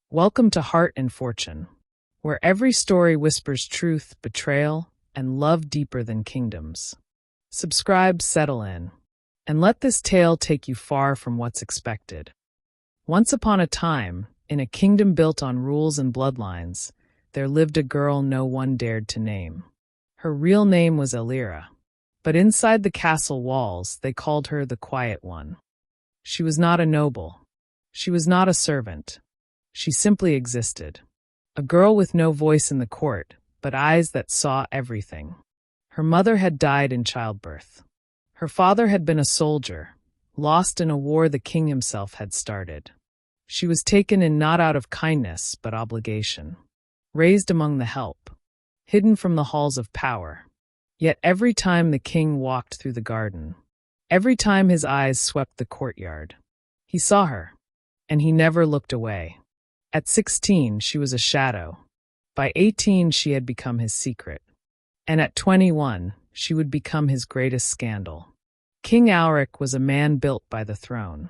Welcome to Heart and Fortune, where every story whispers truth, betrayal, and love deeper than kingdoms. Subscribe, settle in, and let this tale take you far from what's expected. Once upon a time, in a kingdom built on rules and bloodlines, there lived a girl no one dared to name. Her real name was Elira, but inside the castle walls they called her the Quiet One. She was not a noble. She was not a servant. She simply existed. A girl with no voice in the court, but eyes that saw everything. Her mother had died in childbirth. Her father had been a soldier, lost in a war the king himself had started. She was taken in not out of kindness, but obligation. Raised among the help. Hidden from the halls of power. Yet every time the king walked through the garden, every time his eyes swept the courtyard, he saw her, and he never looked away. At 16, she was a shadow. By 18, she had become his secret. And at 21, she would become his greatest scandal. King Auric was a man built by the throne.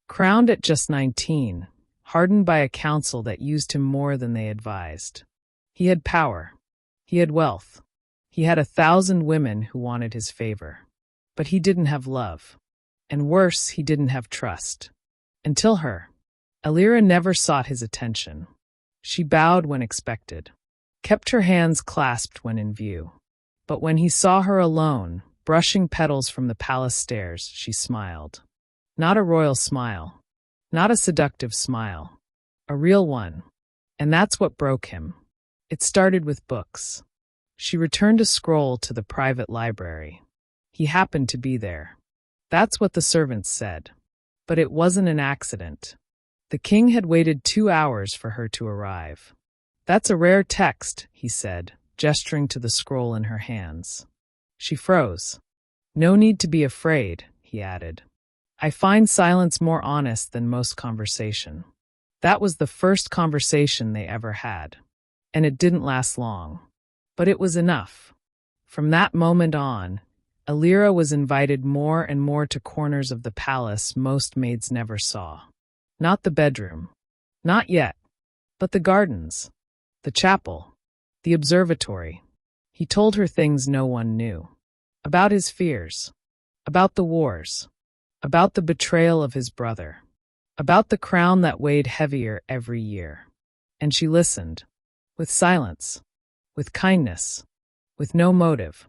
Crowned at just 19, hardened by a council that used him more than they advised. He had power. He had wealth. He had 1,000 women who wanted his favor. But he didn't have love. And worse, he didn't have trust. Until her. Elira never sought his attention. She bowed when expected, kept her hands clasped when in view. But when he saw her alone, brushing petals from the palace stairs, she smiled. Not a royal smile. Not a seductive smile. A real one. And that's what broke him. It started with books. She returned a scroll to the private library. He happened to be there. That's what the servants said. But it wasn't an accident. The king had waited 2 hours for her to arrive. That's a rare text, he said, gesturing to the scroll in her hands. She froze. No need to be afraid, he added. I find silence more honest than most conversation. That was the first conversation they ever had. And it didn't last long. But it was enough. From that moment on, Elira was invited more and more to corners of the palace most maids never saw. Not the bedroom. Not yet. But the gardens. The chapel. The observatory. He told her things no one knew. About his fears. About the wars. About the betrayal of his brother. About the crown that weighed heavier every year. And she listened. With silence. With kindness. With no motive.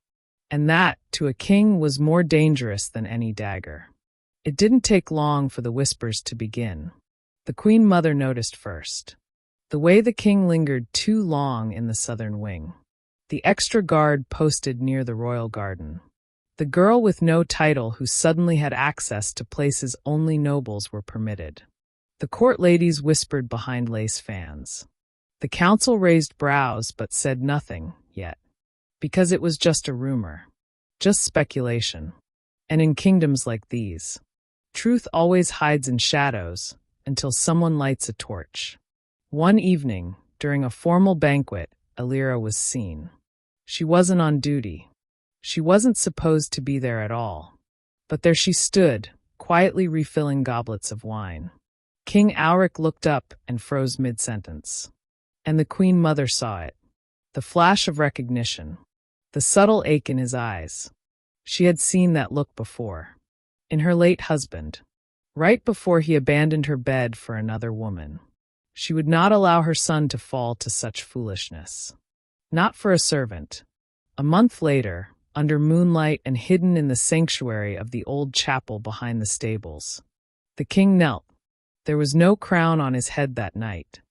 And that, to a king, was more dangerous than any dagger. It didn't take long for the whispers to begin. The queen mother noticed first. The way the king lingered too long in the southern wing. The extra guard posted near the royal garden. The girl with no title who suddenly had access to places only nobles were permitted. The court ladies whispered behind lace fans. The council raised brows but said nothing yet. Because it was just a rumor. Just speculation. And in kingdoms like these, truth always hides in shadows until someone lights a torch. One evening, during a formal banquet, Elira was seen. She wasn't on duty. She wasn't supposed to be there at all. But there she stood, quietly refilling goblets of wine. King Auric looked up and froze mid-sentence. And the queen mother saw it. The flash of recognition. The subtle ache in his eyes. She had seen that look before. In her late husband. Right before he abandoned her bed for another woman. She would not allow her son to fall to such foolishness. Not for a servant. A month later, under moonlight and hidden in the sanctuary of the old chapel behind the stables, the king knelt. There was no crown on his head that night.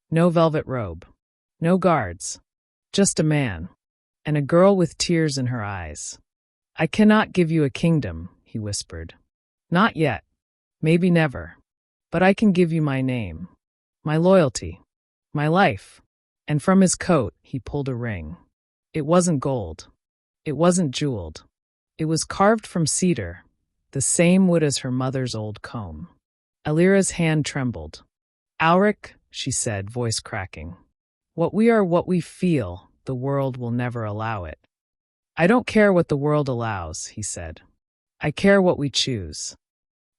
No velvet robe. No guards. Just a man. And a girl with tears in her eyes. I cannot give you a kingdom, he whispered. Not yet. Maybe never. But I can give you my name. My loyalty. My life. And from his coat, he pulled a ring. It wasn't gold. It wasn't jeweled. It was carved from cedar, the same wood as her mother's old comb. Elira's hand trembled. Auric, she said, voice cracking. What we are, what we feel, the world will never allow it. I don't care what the world allows, he said. I care what we choose.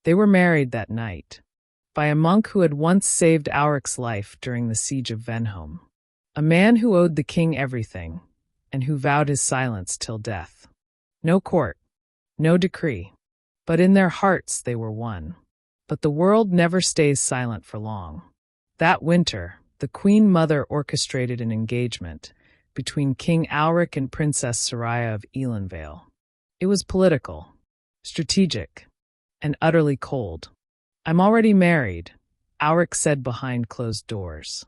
They were married that night. by a monk who had once saved Auric's life during the siege of Venholm. A man who owed the king everything, and who vowed his silence till death. No court, no decree, but in their hearts they were one. But the world never stays silent for long. That winter, the Queen Mother orchestrated an engagement between King Auric and Princess Soraya of Elanvale. It was political, strategic, and utterly cold. "I'm already married," Auric said behind closed doors.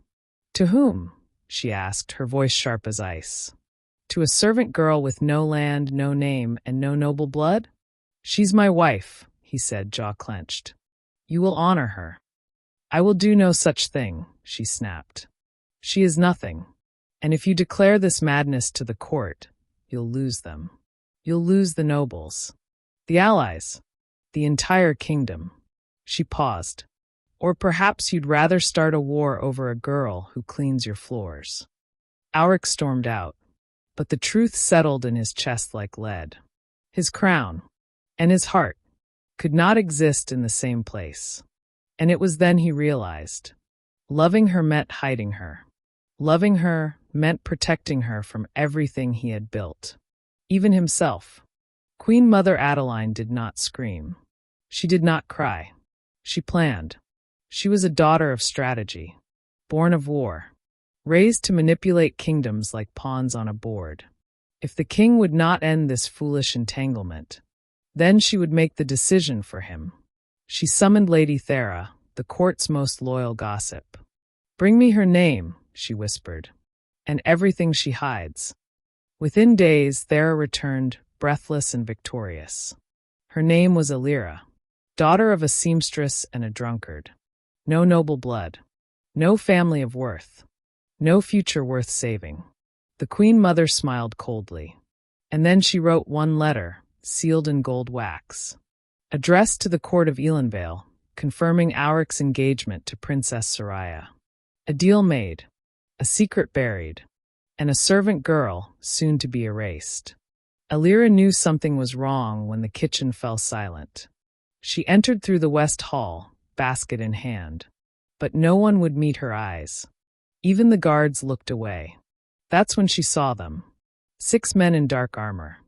"To whom?" she asked, her voice sharp as ice. "To a servant girl with no land, no name, and no noble blood?" "She's my wife," he said, jaw clenched. "You will honor her." "I will do no such thing," she snapped. "She is nothing. And if you declare this madness to the court, you'll lose them. You'll lose the nobles, the allies, the entire kingdom." She paused. "Or perhaps you'd rather start a war over a girl who cleans your floors." Auric stormed out, but the truth settled in his chest like lead. His crown and his heart could not exist in the same place. And it was then he realized. Loving her meant hiding her. Loving her meant protecting her from everything he had built. Even himself. Queen Mother Adeline did not scream. She did not cry. She planned. She was a daughter of strategy, born of war, raised to manipulate kingdoms like pawns on a board. If the king would not end this foolish entanglement, then she would make the decision for him. She summoned Lady Thera, the court's most loyal gossip. "Bring me her name," she whispered, "and everything she hides." Within days, Thera returned, breathless and victorious. Her name was Alira, daughter of a seamstress and a drunkard. No noble blood, no family of worth, no future worth saving. The Queen Mother smiled coldly. And then she wrote one letter, sealed in gold wax, addressed to the court of Elanvale, confirming Auric's engagement to Princess Soraya. A deal made, a secret buried, and a servant girl soon to be erased. Alira knew something was wrong when the kitchen fell silent. She entered through the west hall, basket in hand. But no one would meet her eyes. Even the guards looked away. That's when she saw them. 6 men in dark armor.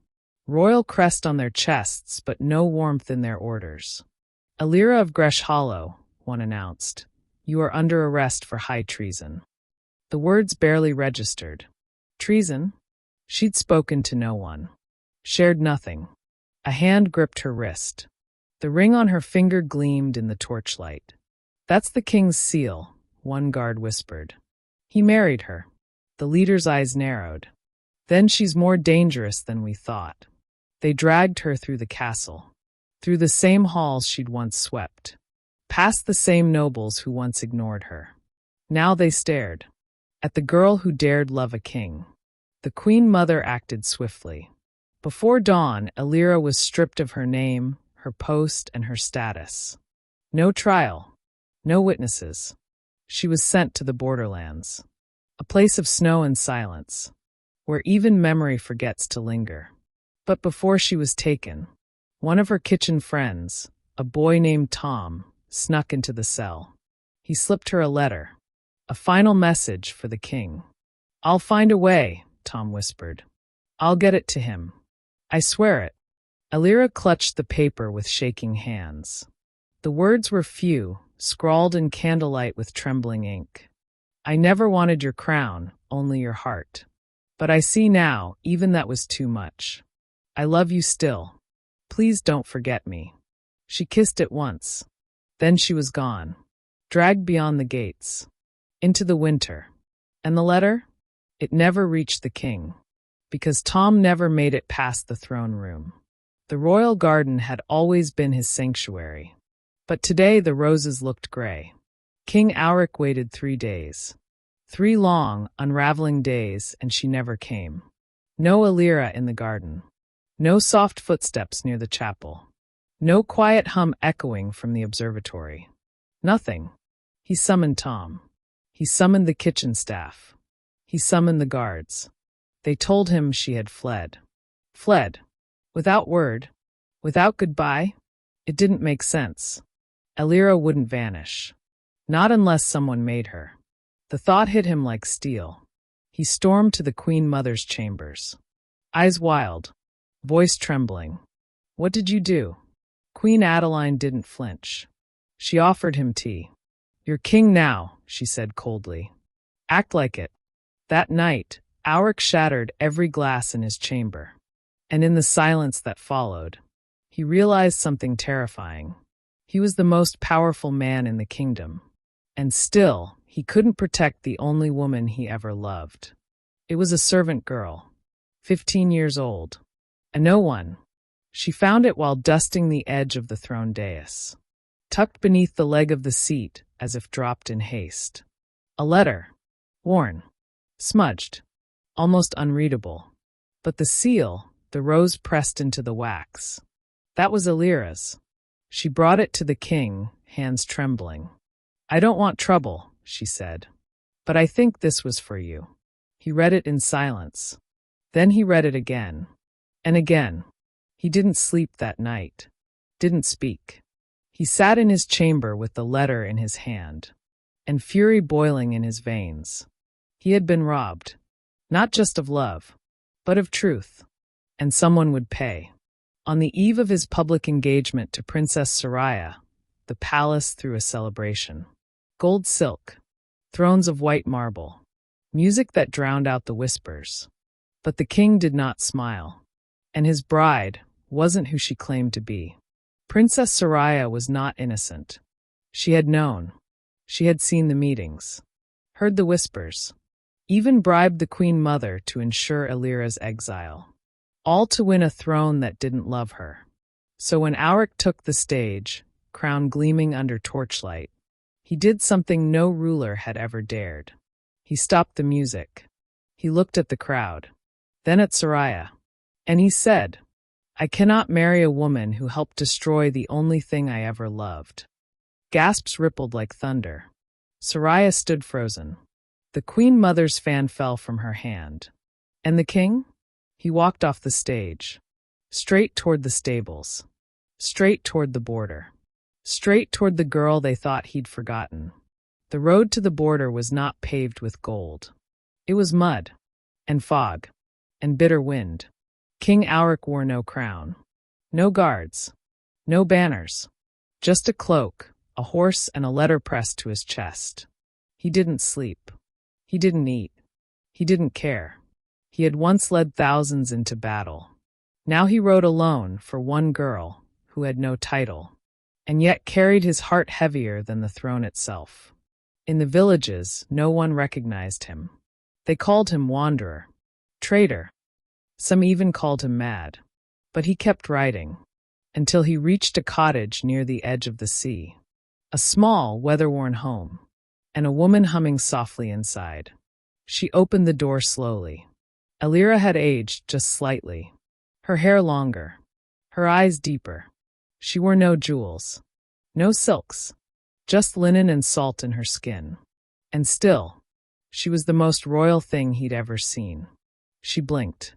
Royal crest on their chests, but no warmth in their orders. "Alira of Gresh Hollow," one announced. "You are under arrest for high treason." The words barely registered. Treason? She'd spoken to no one. Shared nothing. A hand gripped her wrist. The ring on her finger gleamed in the torchlight. "That's the king's seal," one guard whispered. "He married her." The leader's eyes narrowed. "Then she's more dangerous than we thought." They dragged her through the castle, through the same halls she'd once swept, past the same nobles who once ignored her. Now they stared at the girl who dared love a king. The Queen Mother acted swiftly. Before dawn, Alira was stripped of her name, her post, and her status. No trial, no witnesses. She was sent to the borderlands, a place of snow and silence, where even memory forgets to linger. But before she was taken, one of her kitchen friends, a boy named Tom, snuck into the cell. He slipped her a letter, a final message for the king. "I'll find a way," Tom whispered. "I'll get it to him. I swear it." Alira clutched the paper with shaking hands. The words were few, scrawled in candlelight with trembling ink. "I never wanted your crown, only your heart. But I see now, even that was too much. I love you still. Please don't forget me." She kissed it once. Then she was gone, dragged beyond the gates, into the winter. And the letter? It never reached the king, because Tom never made it past the throne room. The royal garden had always been his sanctuary. But today the roses looked gray. King Auric waited 3 days. 3 long, unraveling days, and she never came. No Alira in the garden. No soft footsteps near the chapel. No quiet hum echoing from the observatory. Nothing. He summoned Tom. He summoned the kitchen staff. He summoned the guards. They told him she had fled. Fled. Without word. Without goodbye. It didn't make sense. Elira wouldn't vanish. Not unless someone made her. The thought hit him like steel. He stormed to the Queen Mother's chambers. Eyes wild, voice trembling. "What did you do?" Queen Adeline didn't flinch. She offered him tea. "You're king now," she said coldly. "Act like it." That night, Auric shattered every glass in his chamber. And in the silence that followed, he realized something terrifying. He was the most powerful man in the kingdom. And still, he couldn't protect the only woman he ever loved. It was a servant girl, 15 years old. A no one. She found it while dusting the edge of the throne dais, tucked beneath the leg of the seat as if dropped in haste. A letter. Worn. Smudged. Almost unreadable. But the seal, the rose pressed into the wax. That was Elira's. She brought it to the king, hands trembling. "I don't want trouble," she said. "But I think this was for you." He read it in silence. Then he read it again. And again. He didn't sleep that night. Didn't speak. He sat in his chamber with the letter in his hand, and fury boiling in his veins. He had been robbed. Not just of love, but of truth. And someone would pay. On the eve of his public engagement to Princess Soraya, the palace threw a celebration. Gold silk, thrones of white marble, music that drowned out the whispers. But the king did not smile. And his bride wasn't who she claimed to be. Princess Soraya was not innocent. She had known. She had seen the meetings, heard the whispers, even bribed the Queen Mother to ensure Elira's exile. All to win a throne that didn't love her. So when Auric took the stage, crown gleaming under torchlight, he did something no ruler had ever dared. He stopped the music. He looked at the crowd, then at Soraya. And he said, "I cannot marry a woman who helped destroy the only thing I ever loved." Gasps rippled like thunder. Soraya stood frozen. The Queen Mother's fan fell from her hand. And the king? He walked off the stage, straight toward the stables, straight toward the border, straight toward the girl they thought he'd forgotten. The road to the border was not paved with gold. It was mud, and fog, and bitter wind. King Auric wore no crown, no guards, no banners, just a cloak, a horse, and a letter pressed to his chest. He didn't sleep. He didn't eat. He didn't care. He had once led thousands into battle. Now he rode alone for one girl who had no title, and yet carried his heart heavier than the throne itself. In the villages, no one recognized him. They called him wanderer, traitor. Some even called him mad. But he kept riding, until he reached a cottage near the edge of the sea. A small, weather-worn home, and a woman humming softly inside. She opened the door slowly. Elira had aged just slightly, her hair longer, her eyes deeper. She wore no jewels, no silks, just linen and salt in her skin. And still, she was the most royal thing he'd ever seen. She blinked,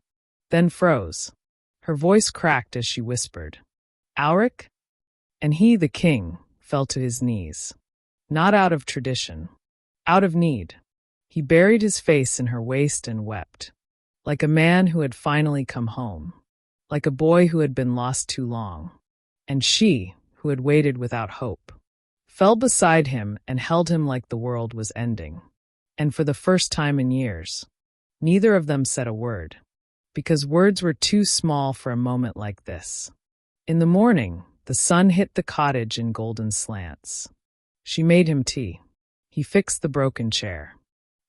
then froze. Her voice cracked as she whispered, "Auric?" And he, the king, fell to his knees. Not out of tradition, out of need. He buried his face in her waist and wept, like a man who had finally come home, like a boy who had been lost too long. And she, who had waited without hope, fell beside him and held him like the world was ending. And for the first time in years, neither of them said a word, because words were too small for a moment like this. In the morning, the sun hit the cottage in golden slants. She made him tea. He fixed the broken chair.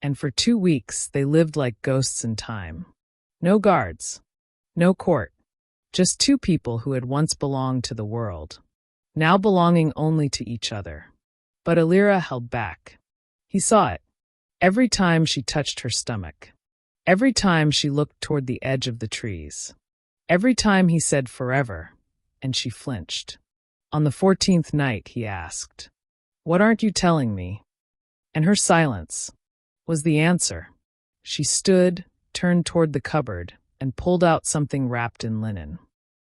And for 2 weeks, they lived like ghosts in time. No guards, no court, just two people who had once belonged to the world, now belonging only to each other. But Elira held back. He saw it. Every time she touched her stomach. Every time she looked toward the edge of the trees. Every time he said forever, and she flinched. On the 14th night, he asked, "What aren't you telling me?" And her silence was the answer. She stood, turned toward the cupboard, and pulled out something wrapped in linen.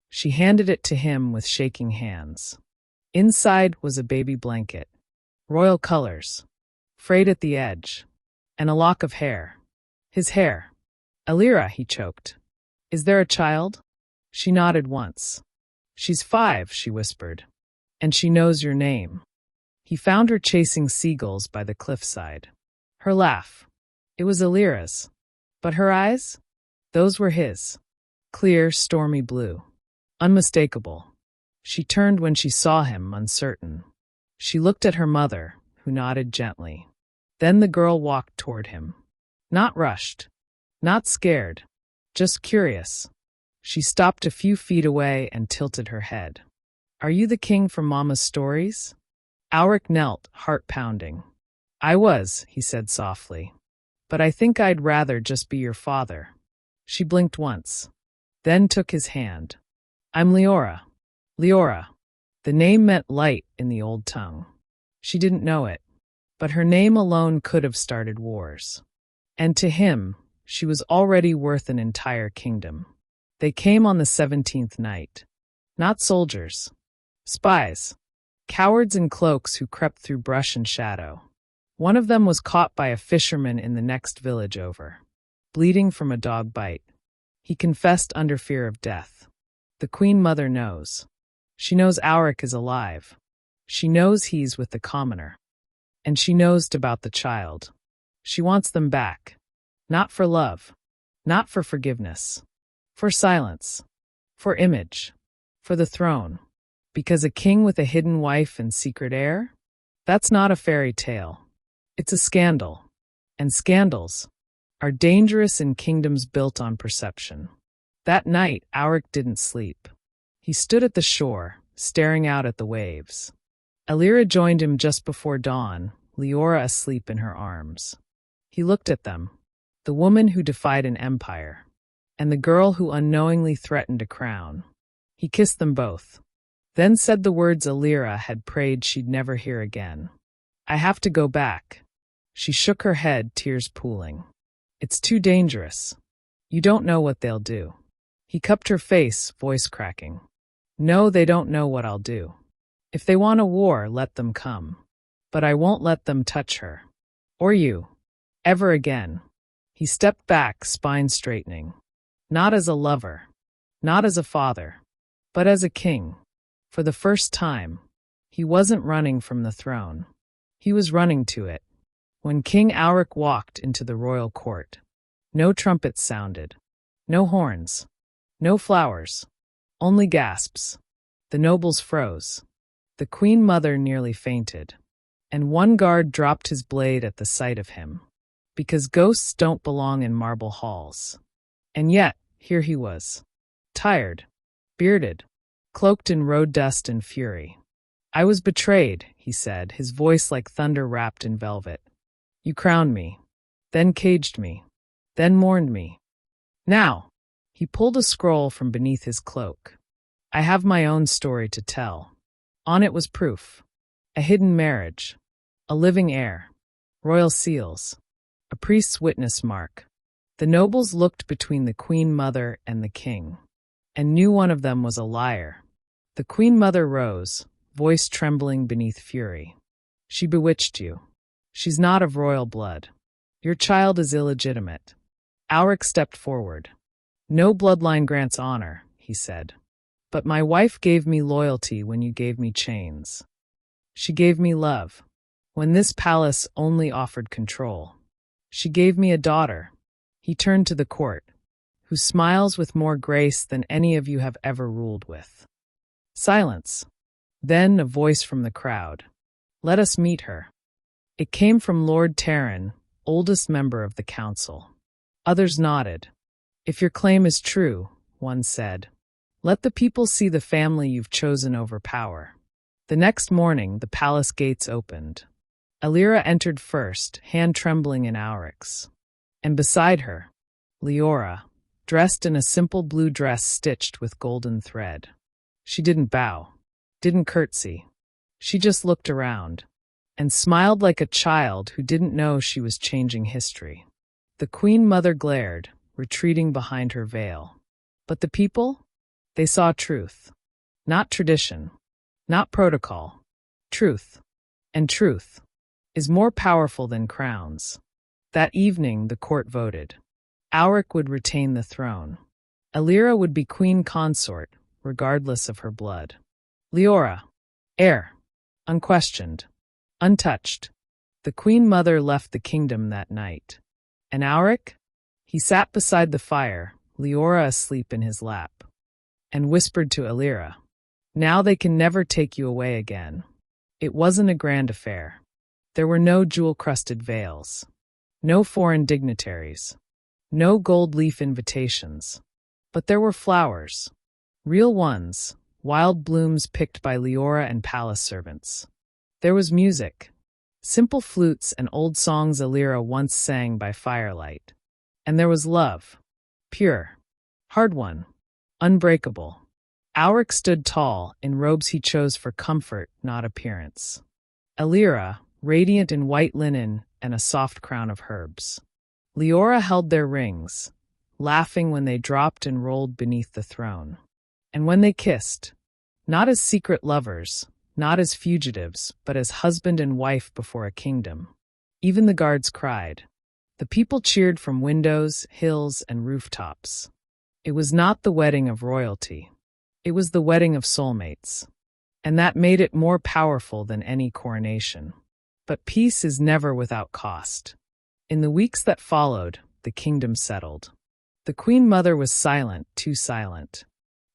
She handed it to him with shaking hands. Inside was a baby blanket, royal colors, frayed at the edge, and a lock of hair. His hair. "Alira," he choked. "Is there a child?" She nodded once. "She's 5, she whispered. "And she knows your name." He found her chasing seagulls by the cliffside. Her laugh. It was Alira's. But her eyes? Those were his. Clear, stormy blue. Unmistakable. She turned when she saw him, uncertain. She looked at her mother, who nodded gently. Then the girl walked toward him. Not rushed. Not scared. Just curious. She stopped a few feet away and tilted her head. "Are you the king from Mama's stories?" Auric knelt, heart pounding. "I was," he said softly. "But I think I'd rather just be your father." She blinked once, then took his hand. "I'm Leora." Leora. The name meant light in the old tongue. She didn't know it, but her name alone could have started wars. And to him, she was already worth an entire kingdom. They came on the 17th night. Not soldiers. Spies. Cowards in cloaks who crept through brush and shadow. One of them was caught by a fisherman in the next village over, bleeding from a dog bite. He confessed under fear of death. The Queen Mother knows. She knows Auric is alive. She knows he's with the commoner. And she knows about the child. She wants them back. Not for love. Not for forgiveness. For silence. For image. For the throne. Because a king with a hidden wife and secret heir? That's not a fairy tale. It's a scandal. And scandals are dangerous in kingdoms built on perception. That night, Auric didn't sleep. He stood at the shore, staring out at the waves. Alira joined him just before dawn, Leora asleep in her arms. He looked at them, the woman who defied an empire, and the girl who unknowingly threatened a crown. He kissed them both, then said the words Alira had prayed she'd never hear again. "I have to go back." She shook her head, tears pooling. "It's too dangerous. You don't know what they'll do." He cupped her face, voice cracking. "No, they don't know what I'll do. If they want a war, let them come. But I won't let them touch her. Or you. Ever again." He stepped back, spine straightening. Not as a lover. Not as a father. But as a king. For the first time, he wasn't running from the throne. He was running to it. When King Auric walked into the royal court, no trumpets sounded. No horns. No flowers. Only gasps. The nobles froze. The Queen Mother nearly fainted. And one guard dropped his blade at the sight of him. Because ghosts don't belong in marble halls. And yet, here he was. Tired. Bearded. Cloaked in road dust and fury. "I was betrayed," he said, his voice like thunder wrapped in velvet. "You crowned me. Then caged me. Then mourned me. Now." He pulled a scroll from beneath his cloak. "I have my own story to tell." On it was proof. A hidden marriage. A living heir. Royal seals. A priest's witness mark. The nobles looked between the Queen Mother and the king, and knew one of them was a liar. The Queen Mother rose, voice trembling beneath fury. "She bewitched you. She's not of royal blood. Your child is illegitimate." Auric stepped forward. "No bloodline grants honor," he said. "But my wife gave me loyalty when you gave me chains. She gave me love, when this palace only offered control. She gave me a daughter." He turned to the court, "who smiles with more grace than any of you have ever ruled with." Silence. Then a voice from the crowd. "Let us meet her." It came from Lord Terran, oldest member of the council. Others nodded. "If your claim is true," one said, "let the people see the family you've chosen over power." The next morning, the palace gates opened. Alira entered first, hand trembling in Auric's. And beside her, Leora, dressed in a simple blue dress stitched with golden thread. She didn't bow, didn't curtsy. She just looked around, and smiled like a child who didn't know she was changing history. The Queen Mother glared, retreating behind her veil. But the people? They saw truth. Not tradition. not protocol. Truth. And truth is more powerful than crowns. That evening, the court voted. Auric would retain the throne. Alira would be queen consort, regardless of her blood. Leora, heir, unquestioned, untouched. The queen mother left the kingdom that night. And Auric? He sat beside the fire, Leora asleep in his lap, and whispered to Alira, "Now they can never take you away again." It wasn't a grand affair. There were no jewel-crusted veils, no foreign dignitaries, no gold leaf invitations. But there were flowers, real ones, wild blooms picked by Leora and palace servants. There was music, simple flutes and old songs Alira once sang by firelight. And there was love, pure, hard-won, unbreakable. Auric stood tall, in robes he chose for comfort, not appearance. Alira, radiant in white linen and a soft crown of herbs. Leora held their rings, laughing when they dropped and rolled beneath the throne. And when they kissed, not as secret lovers, not as fugitives, but as husband and wife before a kingdom. Even the guards cried. The people cheered from windows, hills, and rooftops. It was not the wedding of royalty. It was the wedding of soulmates. And that made it more powerful than any coronation. But peace is never without cost. In the weeks that followed, the kingdom settled. The Queen Mother was silent, too silent.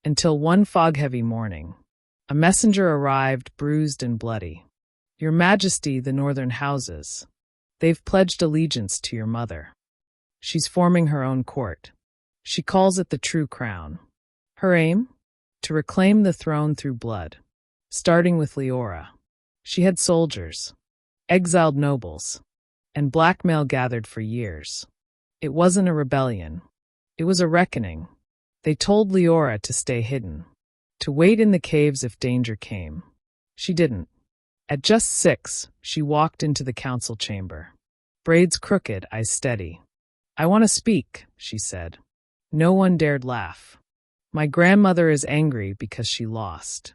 Until one fog-heavy morning, a messenger arrived, bruised and bloody. "Your Majesty, the northern houses. They've pledged allegiance to your mother. She's forming her own court. She calls it the true crown. Her aim? To reclaim the throne through blood. Starting with Leora. She had soldiers, exiled nobles, and blackmail gathered for years. It wasn't a rebellion. It was a reckoning. They told Leora to stay hidden, to wait in the caves if danger came. She didn't. At just 6, she walked into the council chamber. Braids crooked, eyes steady. "I want to speak," she said. No one dared laugh. "My grandmother is angry because she lost,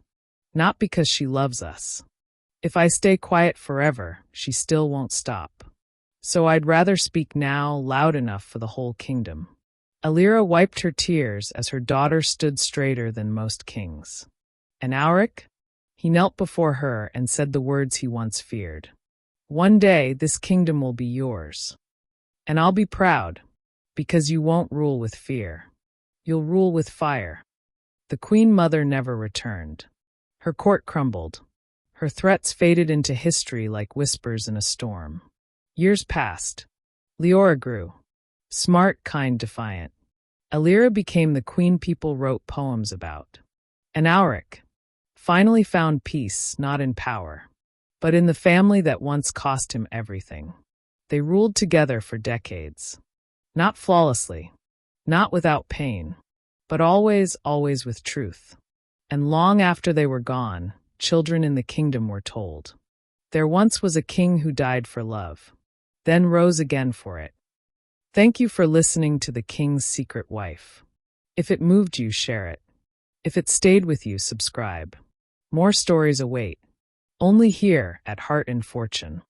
not because she loves us. If I stay quiet forever, she still won't stop. So I'd rather speak now, loud enough for the whole kingdom." Alira wiped her tears as her daughter stood straighter than most kings. And Auric? He knelt before her and said the words he once feared. "One day this kingdom will be yours. And I'll be proud, because you won't rule with fear. You'll rule with fire." The Queen Mother never returned. Her court crumbled. Her threats faded into history like whispers in a storm. Years passed. Leora grew. Smart, kind, defiant. Alira became the queen people wrote poems about. And Auric finally found peace, not in power, but in the family that once cost him everything. They ruled together for decades. Not flawlessly, not without pain, but always, always with truth. And long after they were gone, children in the kingdom were told. There once was a king who died for love, then rose again for it. Thank you for listening to The King's Secret Wife. If it moved you, share it. If it stayed with you, subscribe. More stories await. Only here at Heart and Fortune.